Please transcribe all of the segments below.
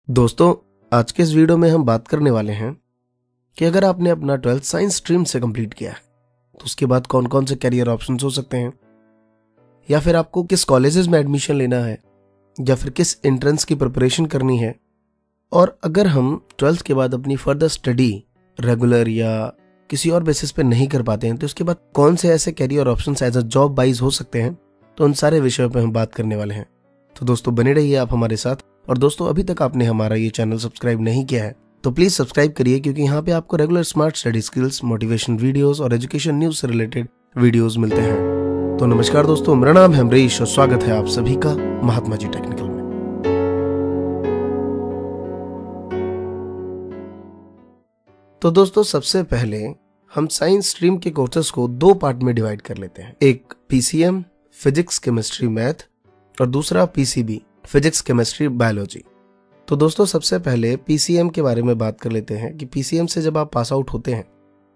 दोस्तों, आज के इस वीडियो में हम बात करने वाले हैं कि अगर आपने अपना 12th साइंस स्ट्रीम से कंप्लीट किया है तो उसके बाद कौन कौन से करियर ऑप्शंस हो सकते हैं, या फिर आपको किस कॉलेजेस में एडमिशन लेना है, या फिर किस एंट्रेंस की प्रिपरेशन करनी है। और अगर हम 12th के बाद अपनी फर्दर स्टडी रेगुलर या किसी और बेसिस पे नहीं कर पाते हैं तो उसके बाद कौन से ऐसे career options as a job wise हो सकते हैं, तो उन सारे विषयों पे हम बात करने वाले हैं। तो दोस्तों बने रहिए आप हमारे साथ। और दोस्तों, अभी तक आपने हमारा ये चैनल सब्सक्राइब नहीं किया है तो प्लीज सब्सक्राइब करिए, क्योंकि यहाँ पे आपको regular smart study skills, motivation videos और एजुकेशन न्यूज से रिलेटेड वीडियोस मिलते हैं। तो नमस्कार दोस्तों, मेरा नाम है अमरीश और स्वागत है आप सभी का महात्मा जी टेक्निकल में। तो दोस्तों, सबसे पहले हम साइंस स्ट्रीम के कोर्सेज को दो पार्ट में डिवाइड कर लेते हैं। एक पीसीएम फिजिक्स केमिस्ट्री मैथ और दूसरा पीसीबी फिजिक्स केमिस्ट्री बायोलॉजी। तो दोस्तों, सबसे पहले पीसीएम के बारे में बात कर लेते हैं कि पीसीएम से जब आप पास आउट होते हैं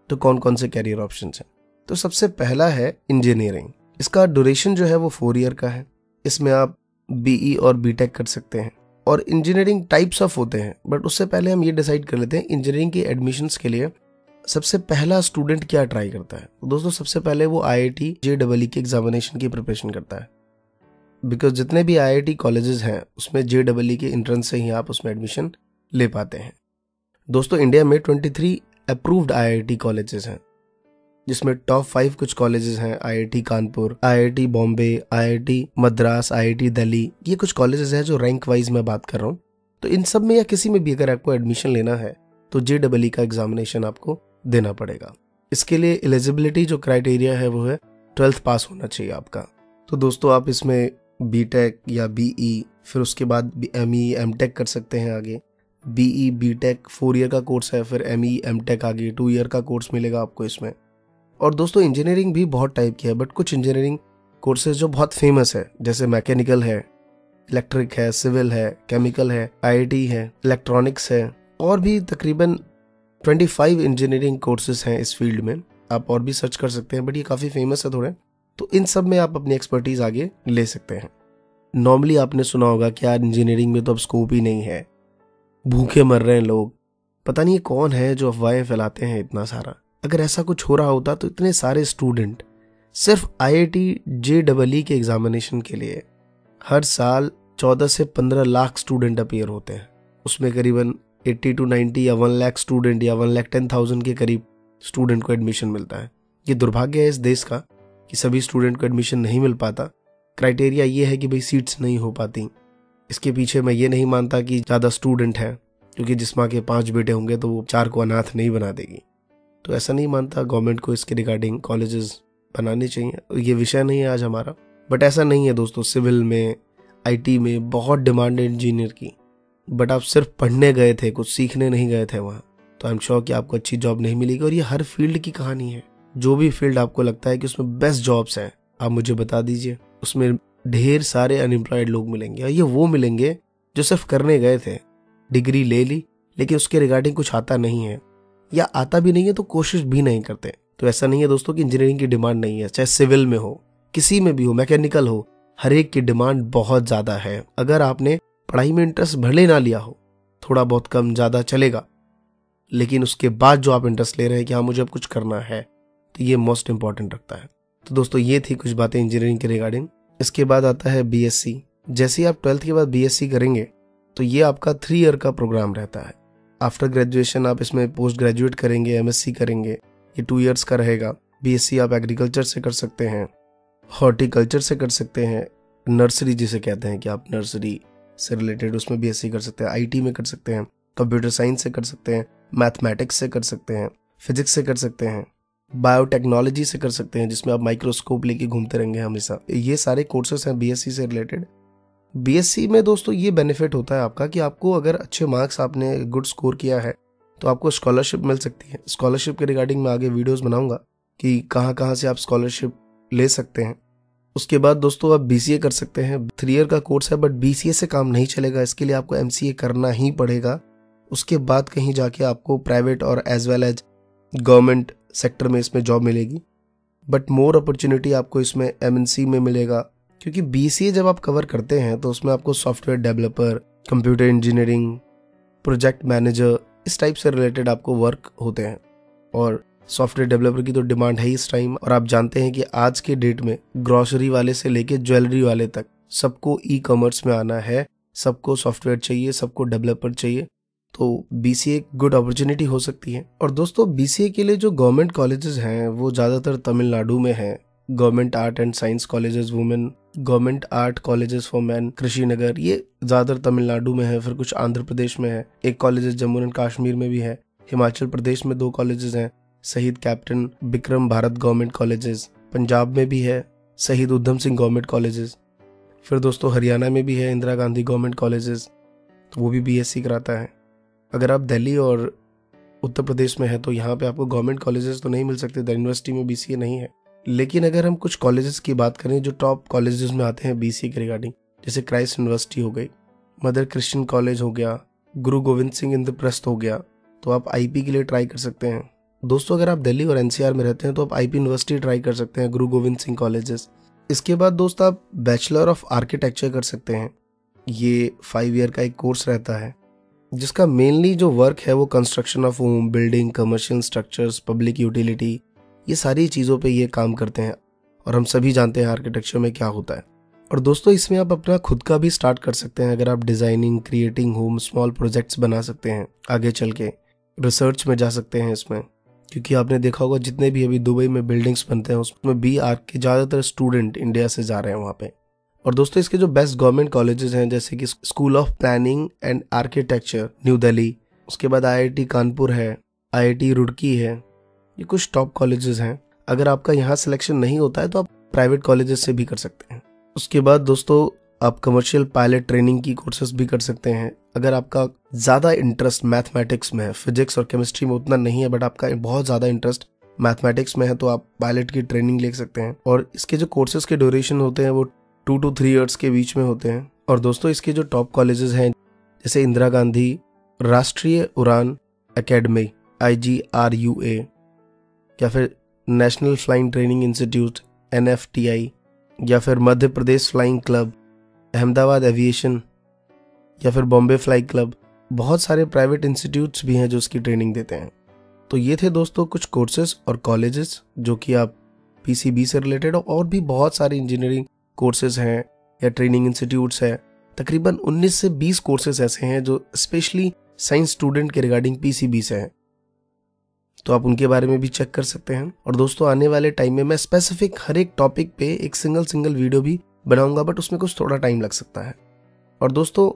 तो कौन कौन से कैरियर ऑप्शंस हैं। तो सबसे पहला है इंजीनियरिंग। इसका ड्यूरेशन जो है वो 4 ईयर का है। इसमें आप बीई और बीटेक कर सकते हैं और इंजीनियरिंग टाइप्स ऑफ होते हैं। बट उससे पहले हम ये डिसाइड कर लेते हैं इंजीनियरिंग की एडमिशन्स के लिए सबसे पहला स्टूडेंट क्या ट्राई करता है। तो दोस्तों, सबसे पहले वो आईआईटी जेईई की एग्जामिनेशन की प्रिपरेशन करता है, बिकॉज जितने भी आईआईटी कॉलेजेस हैं उसमें जेईई के एंट्रेंस से ही आप उसमें एडमिशन ले पाते हैं। दोस्तों, इंडिया में 23 अप्रूव्ड आईआईटी कॉलेजेस हैं, जिसमें टॉप 5 कुछ कॉलेजेस हैं। IIT Kanpur, IIT Bombay, IIT Madras, IIT Delhi, ये कुछ कॉलेजेस हैं जो रैंक वाइज मैं बात कर रहा हूँ। तो इन सब में या किसी में भी अगर आपको एडमिशन लेना है तो जेईई का एग्जामिनेशन आपको देना पड़ेगा। इसके लिए एलिजिबिलिटी जो क्राइटेरिया है वो है 12th पास होना चाहिए आपका। तो दोस्तों, आप इसमें बीटेक या बीई, फिर उसके बाद एमई एमटेक कर सकते हैं। आगे बीई बीटेक 4 ईयर का कोर्स है, फिर एमई एमटेक आगे 2 ईयर का कोर्स मिलेगा आपको इसमें। और दोस्तों, इंजीनियरिंग भी बहुत टाइप की है, बट कुछ इंजीनियरिंग कोर्सेज जो बहुत फेमस है, जैसे मैकेनिकल है, इलेक्ट्रिक है, सिविल है, केमिकल है, आईटी है, इलेक्ट्रॉनिक्स है, और भी तकरीबन 25 इंजीनियरिंग कोर्सेज हैं इस फील्ड में। आप और भी सर्च कर सकते हैं, बट ये काफ़ी फेमस है थोड़े। तो इन सब में आप अपनी एक्सपर्टीज आगे ले सकते हैं। नॉर्मली आपने सुना होगा कि यार इंजीनियरिंग में तो अब स्कोप ही नहीं है, भूखे मर रहे हैं लोग, पता नहीं कौन है जो अफवाहें फैलाते हैं इतना सारा। अगर ऐसा कुछ हो रहा होता तो इतने सारे स्टूडेंट सिर्फ आईआईटी जेईई के एग्जामिनेशन के लिए हर साल 14 से 15 लाख स्टूडेंट अपीयर होते हैं। उसमें करीबन 80 to 90 या 1 लाख स्टूडेंट या 1,10,000 के करीब स्टूडेंट को एडमिशन मिलता है। ये दुर्भाग्य है इस देश का कि सभी स्टूडेंट को एडमिशन नहीं मिल पाता। क्राइटेरिया ये है कि भाई सीट्स नहीं हो पाती। इसके पीछे मैं ये नहीं मानता कि ज़्यादा स्टूडेंट हैं, क्योंकि जिस माँ के 5 बेटे होंगे तो वो 4 को अनाथ नहीं बना देगी। तो ऐसा नहीं मानता। गवर्नमेंट को इसके रिगार्डिंग कॉलेजेस बनाने चाहिए। ये विषय नहीं है आज हमारा, बट ऐसा नहीं है दोस्तों। सिविल में, आईटी में बहुत डिमांड है इंजीनियर की, बट आप सिर्फ पढ़ने गए थे, कुछ सीखने नहीं गए थे वहाँ, तो आई एम श्योर कि आपको अच्छी जॉब नहीं मिलेगी। और ये हर फील्ड की कहानी है। जो भी फील्ड आपको लगता है कि उसमें बेस्ट जॉब्स हैं, आप मुझे बता दीजिए। उसमें ढेर सारे अनएम्प्लॉयड लोग मिलेंगे, और ये वो मिलेंगे जो सिर्फ करने गए थे, डिग्री ले ली, लेकिन उसके रिगार्डिंग कुछ आता नहीं है, या आता भी नहीं है तो कोशिश भी नहीं करते। तो ऐसा नहीं है दोस्तों कि इंजीनियरिंग की डिमांड नहीं है। चाहे सिविल में हो, किसी में भी हो, मैकेनिकल हो, हर एक की डिमांड बहुत ज्यादा है। अगर आपने पढ़ाई में इंटरेस्ट भले ना लिया हो, थोड़ा बहुत कम ज्यादा चलेगा, लेकिन उसके बाद जो आप इंटरेस्ट ले रहे हैं कि हाँ मुझे अब कुछ करना है, तो ये मोस्ट इंपॉर्टेंट रखता है। तो दोस्तों, ये थी कुछ बातें इंजीनियरिंग के रिगार्डिंग। इसके बाद आता है बीएससी। जैसे ही आप 12th के बाद बीएससी करेंगे तो ये आपका 3 ईयर का प्रोग्राम रहता है। आफ्टर ग्रेजुएशन आप इसमें पोस्ट ग्रेजुएट करेंगे, एमएससी करेंगे, ये 2 ईयर्स का रहेगा। बीएससी आप एग्रीकल्चर से कर सकते हैं, हॉर्टिकल्चर से कर सकते हैं, नर्सरी जिसे कहते हैं कि आप नर्सरी से रिलेटेड उसमें बीएससी कर सकते हैं, आईटी में कर सकते हैं, कंप्यूटर साइंस से कर सकते हैं, मैथमेटिक्स से कर सकते हैं, फिजिक्स से कर सकते हैं, बायोटेक्नोलॉजी से कर सकते हैं, जिसमें आप माइक्रोस्कोप लेके घूमते रहेंगे हमेशा। ये सारे कोर्सेस हैं बीएससी से रिलेटेड। बीएससी में दोस्तों ये बेनिफिट होता है आपका कि आपको अगर अच्छे मार्क्स, आपने गुड स्कोर किया है, तो आपको स्कॉलरशिप मिल सकती है। स्कॉलरशिप के रिगार्डिंग मैं आगे वीडियोस बनाऊंगा कि कहाँ कहाँ से आप स्कॉलरशिप ले सकते हैं। उसके बाद दोस्तों आप बीसीए कर सकते हैं। 3 ईयर का कोर्स है, बट बीसीए से काम नहीं चलेगा। इसके लिए आपको एमसीए करना ही पड़ेगा। उसके बाद कहीं जाके आपको प्राइवेट और as well as government sector में इसमें जॉब मिलेगी, बट मोर अपॉर्चुनिटी आपको इसमें एमएनसी में मिलेगा, क्योंकि बीसीए जब आप कवर करते हैं तो उसमें आपको software developer, computer engineering, project manager, इस टाइप से रिलेटेड आपको वर्क होते हैं। और सॉफ्टवेयर डेवलपर की तो डिमांड है इस टाइम। और आप जानते हैं कि आज के डेट में ग्रोसरी वाले से लेके ज्वेलरी वाले तक सबको ई कॉमर्स में आना है, सबको सॉफ्टवेयर चाहिए, सबको डेवलपर चाहिए। तो बीसीए एक गुड अपॉर्चुनिटी हो सकती है। और दोस्तों बीसीए के लिए जो गवर्नमेंट कॉलेजेस हैं वो ज़्यादातर तमिलनाडु में हैं। Government art and science colleges women, government art colleges for man कृषि नगर, ये ज़्यादातर तमिलनाडु में है। फिर कुछ आंध्र प्रदेश में है, एक कॉलेज जम्मू एंड कश्मीर में भी है। हिमाचल प्रदेश में 2 कॉलेजेस हैं, शहीद captain Bikram Bharat government colleges. Punjab में भी है शहीद उधम सिंह गवर्नमेंट कॉलेजेस। फिर दोस्तों हरियाणा में भी है इंदिरा गांधी गवर्नमेंट कॉलेजेस, तो वो भी बीएससी कराता है। अगर आप दिल्ली और उत्तर प्रदेश में है तो यहाँ पे आपको गवर्नमेंट कॉलेजेस तो नहीं मिल सकते, दिल्ली यूनिवर्सिटी में बीसीए नहीं है। लेकिन अगर हम कुछ कॉलेजेस की बात करें जो टॉप कॉलेजेस में आते हैं बीसीए के रिगार्डिंग, जैसे क्राइस्ट यूनिवर्सिटी हो गई, मदर क्रिश्चियन कॉलेज हो गया, गुरु गोविंद सिंह इंद्रप्रस्थ हो गया, तो आप आईपी के लिए ट्राई कर सकते हैं। दोस्तों अगर आप दिल्ली और एनसीआर में रहते हैं तो आप आईपी यूनिवर्सिटी ट्राई कर सकते हैं, गुरु गोविंद सिंह कॉलेजेस। इसके बाद दोस्त आप बैचलर ऑफ आर्किटेक्चर कर सकते हैं। ये 5 ईयर का एक कोर्स रहता है जिसका मेनली जो वर्क है वो construction of home, building, commercial structures, public utility, ये सारी चीज़ों पे ये काम करते हैं। और हम सभी जानते हैं आर्किटेक्चर में क्या होता है। और दोस्तों इसमें आप अपना खुद का भी स्टार्ट कर सकते हैं। अगर आप designing, creating home, small projects बना सकते हैं, आगे चल के रिसर्च में जा सकते हैं इसमें। क्योंकि आपने देखा होगा जितने भी अभी दुबई में बिल्डिंग्स बनते हैं उसमें BR के ज़्यादातर स्टूडेंट इंडिया से जा रहे हैं वहाँ पे। और दोस्तों इसके जो बेस्ट गवर्नमेंट कॉलेजेस हैं जैसे कि school of planning and architecture new Delhi, उसके बाद IIT कानपुर है, IIT रुड़की है, ये कुछ टॉप कॉलेजेस हैं। अगर आपका यहाँ सिलेक्शन नहीं होता है तो आप प्राइवेट कॉलेजेस से भी कर सकते हैं। उसके बाद दोस्तों आप कमर्शियल पायलट ट्रेनिंग की कोर्सेज भी कर सकते हैं। अगर आपका ज़्यादा इंटरेस्ट मैथमेटिक्स में है, फिजिक्स और केमिस्ट्री में उतना नहीं है बट आपका बहुत ज़्यादा इंटरेस्ट मैथमेटिक्स में है, तो आप पायलट की ट्रेनिंग ले सकते हैं। और इसके जो कोर्सेज के ड्यूरेशन होते हैं वो 2 to 3 ईयर्स के बीच में होते हैं। और दोस्तों इसके जो टॉप कॉलेजेस हैं जैसे इंदिरा गांधी राष्ट्रीय उड़ान एकेडमी IGRUA, या फिर national flying training institute NFTI, या फिर Madhya Pradesh flying club, Ahmedabad aviation, या फिर बॉम्बे फ्लाई क्लब, बहुत सारे प्राइवेट इंस्टीट्यूट्स भी हैं जो इसकी ट्रेनिंग देते हैं। तो ये थे दोस्तों कुछ कोर्सेज और कॉलेजेस जो कि आप PCB से रिलेटेड, और भी बहुत सारे इंजीनियरिंग कोर्सेज हैं या ट्रेनिंग इंस्टीट्यूट्स हैं। तकरीबन 19 से 20 कोर्सेज ऐसे हैं जो स्पेशली साइंस स्टूडेंट के रिगार्डिंग PCB से हैं, तो आप उनके बारे में भी चेक कर सकते हैं। और दोस्तों आने वाले टाइम में मैं स्पेसिफिक हर एक टॉपिक पे एक सिंगल वीडियो भी बनाऊंगा, बट उसमें कुछ थोड़ा टाइम लग सकता है। और दोस्तों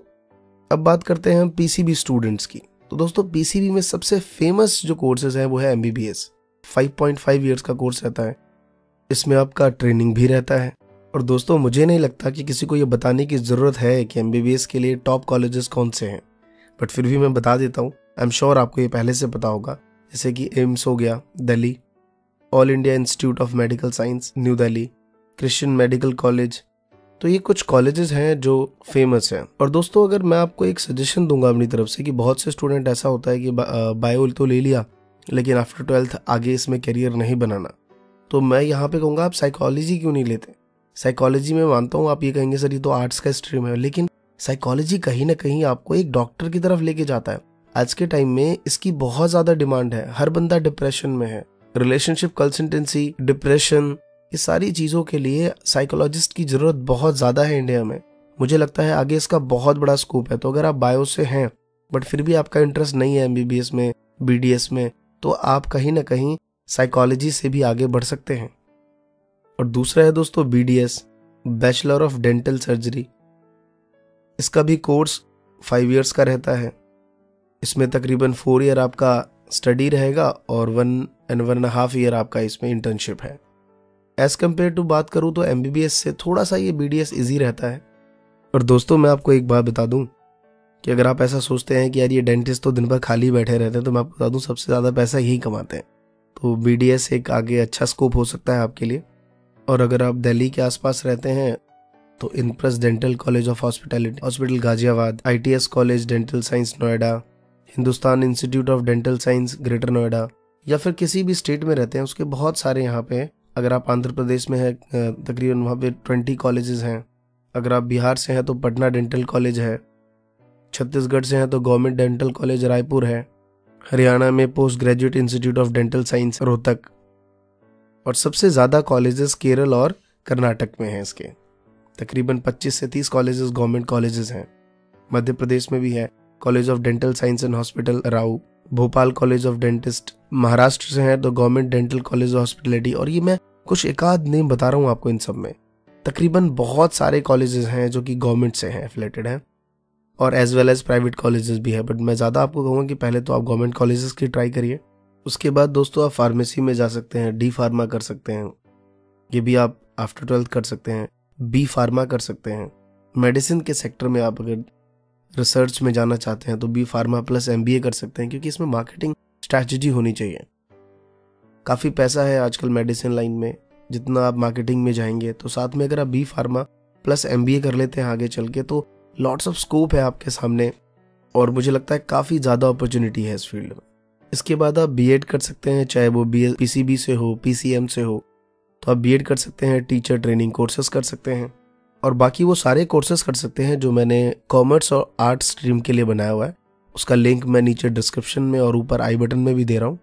अब बात करते हैं हम PCB स्टूडेंट्स की। तो दोस्तों PCB में सबसे फेमस जो कोर्सेज है वो है MBBS। 5.5 ईयर्स का कोर्स रहता है, इसमें आपका ट्रेनिंग भी रहता है। और दोस्तों मुझे नहीं लगता कि किसी को ये बताने की ज़रूरत है कि MBBS के लिए टॉप कॉलेजेस कौन से हैं, बट फिर भी मैं बता देता हूँ। आई एम श्योर आपको ये पहले से पता होगा, जैसे कि एम्स हो गया Delhi, all India institute of medical science new Delhi, Christian medical college, तो ये कुछ कॉलेजेस हैं जो फेमस हैं। और दोस्तों अगर मैं आपको एक सजेशन दूंगा अपनी तरफ से कि बहुत से स्टूडेंट ऐसा होता है कि बायो तो ले लिया लेकिन आफ्टर 12th आगे इसमें करियर नहीं बनाना, तो मैं यहाँ पे कहूँगा आप साइकोलॉजी क्यों नहीं लेते। साइकोलॉजी में मानता हूँ आप ये कहेंगे सर ये तो आर्ट्स का स्ट्रीम है, लेकिन साइकोलॉजी कहीं ना कहीं आपको एक डॉक्टर की तरफ लेके जाता है। आज के टाइम में इसकी बहुत ज़्यादा डिमांड है, हर बंदा डिप्रेशन में है, रिलेशनशिप कंसल्टेंसी, डिप्रेशन, ये सारी चीज़ों के लिए साइकोलॉजिस्ट की ज़रूरत बहुत ज़्यादा है इंडिया में। मुझे लगता है आगे इसका बहुत बड़ा स्कोप है। तो अगर आप बायो से हैं बट फिर भी आपका इंटरेस्ट नहीं है MBBS में, BDS में, तो आप कहीं ना कहीं साइकोलॉजी से भी आगे बढ़ सकते हैं। और दूसरा है दोस्तों BDS, bachelor of dental surgery. इसका भी कोर्स 5 ईयर्स का रहता है। इसमें तकरीबन 4 ईयर आपका स्टडी रहेगा और 1 and 1.5 ईयर आपका इसमें इंटर्नशिप है। एज कम्पेयर टू बात करूँ तो MBBS से थोड़ा सा ये BDS ईजी रहता है। और दोस्तों मैं आपको एक बात बता दूं कि अगर आप ऐसा सोचते हैं कि यार ये डेंटिस्ट तो दिन भर खाली बैठे रहते हैं, तो मैं आपको बता दूं सबसे ज़्यादा पैसा यही कमाते हैं। तो BDS एक आगे अच्छा स्कोप हो सकता है आपके लिए। और अगर आप दिल्ली के आसपास रहते हैं तो इनप्रेस dental college of hospitality hospital Ghaziabad, ITS college dental science Noida, Hindustan institute of dental science greater Noida, या फिर किसी भी स्टेट में रहते हैं उसके बहुत सारे यहाँ पे। अगर आप आंध्र प्रदेश में है तकरीबन वहाँ पे 20 कॉलेजेस हैं। अगर आप बिहार से हैं तो पटना डेंटल कॉलेज है, छत्तीसगढ़ से हैं तो गवर्नमेंट डेंटल कॉलेज रायपुर है। हरियाणा में post graduate institute of dental science Rohtak. और सबसे ज़्यादा कॉलेजेस केरल और कर्नाटक में हैं इसके, तकरीबन 25 से 30 कॉलेजेस गवर्नमेंट कॉलेजेस हैं। मध्य प्रदेश में भी है college of dental science and hospital Rau, Bhopal college of dentist. Maharashtra से है तो government dental college of hospitality. और ये मैं कुछ एक आध नेम बता रहा हूँ आपको, इन सब में तकरीबन बहुत सारे कॉलेजेस हैं जो कि गवर्नमेंट से हैं, एफिलेटेड हैं, और as well as private colleges भी है। बट मैं ज़्यादा आपको कहूँगा कि पहले तो आप गवर्नमेंट कॉलेजेस की ट्राई करिए। उसके बाद दोस्तों आप फार्मेसी में जा सकते हैं, डी फार्मा कर सकते हैं, ये भी आप आफ्टर 12th कर सकते हैं। बी फार्मा कर सकते हैं। मेडिसिन के सेक्टर में आप अगर रिसर्च में जाना चाहते हैं तो बी फार्मा प्लस MBA कर सकते हैं, क्योंकि इसमें मार्केटिंग स्ट्रैटेजी होनी चाहिए। काफ़ी पैसा है आजकल मेडिसिन लाइन में, जितना आप मार्केटिंग में जाएंगे। तो साथ में अगर आप बी फार्मा प्लस MBA कर लेते हैं आगे चल के, तो लॉट्स ऑफ स्कोप है आपके सामने, और मुझे लगता है काफ़ी ज़्यादा अपॉर्चुनिटी है इस फील्ड में। इसके बाद आप B.Ed कर सकते हैं, चाहे वो PCB से हो, PCM से हो, तो आप B.Ed कर सकते हैं। टीचर ट्रेनिंग कोर्सेज कर सकते हैं, और बाकी वो सारे कोर्सेज कर सकते हैं जो मैंने कॉमर्स और आर्ट स्ट्रीम के लिए बनाया हुआ है। उसका लिंक मैं नीचे डिस्क्रिप्शन में और ऊपर आई बटन में भी दे रहा हूँ,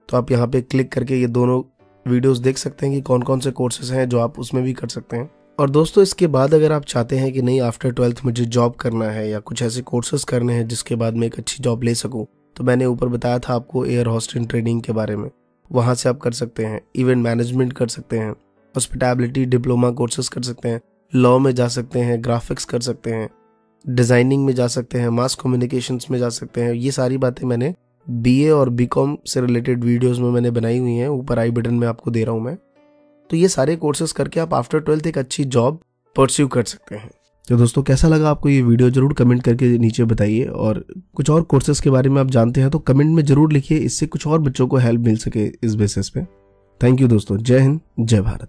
तो आप यहाँ पे क्लिक करके ये दोनों वीडियोस देख सकते हैं कि कौन कौन से कोर्सेज हैं जो आप उसमें भी कर सकते हैं। और दोस्तों इसके बाद अगर आप चाहते हैं कि नहीं आफ्टर 12th मुझे जॉब करना है या कुछ ऐसे कोर्सेज करने हैं जिसके बाद मैं एक अच्छी जॉब ले सकूं, तो मैंने ऊपर बताया था आपको एयर होस्टिंग ट्रेनिंग के बारे में, वहाँ से आप कर सकते हैं। इवेंट मैनेजमेंट कर सकते हैं, हॉस्पिटैलिटी डिप्लोमा कोर्सेज कर सकते हैं, लॉ में जा सकते हैं, ग्राफिक्स कर सकते हैं, डिज़ाइनिंग में जा सकते हैं, मास कम्युनिकेशंस में जा सकते हैं। ये सारी बातें मैंने BA और BCom से रिलेटेड वीडियोस में मैंने बनाई हुई हैं, ऊपर आई बटन में आपको दे रहा हूँ मैं। तो ये सारे कोर्सेज करके आप आफ्टर 12th एक अच्छी जॉब परस्यू कर सकते हैं। तो दोस्तों कैसा लगा आपको ये वीडियो, जरूर कमेंट करके नीचे बताइए। और कुछ और कोर्सेज के बारे में आप जानते हैं तो कमेंट में जरूर लिखिए, इससे कुछ और बच्चों को हेल्प मिल सके इस बेसिस पे। थैंक यू दोस्तों, जय हिंद, जय भारत।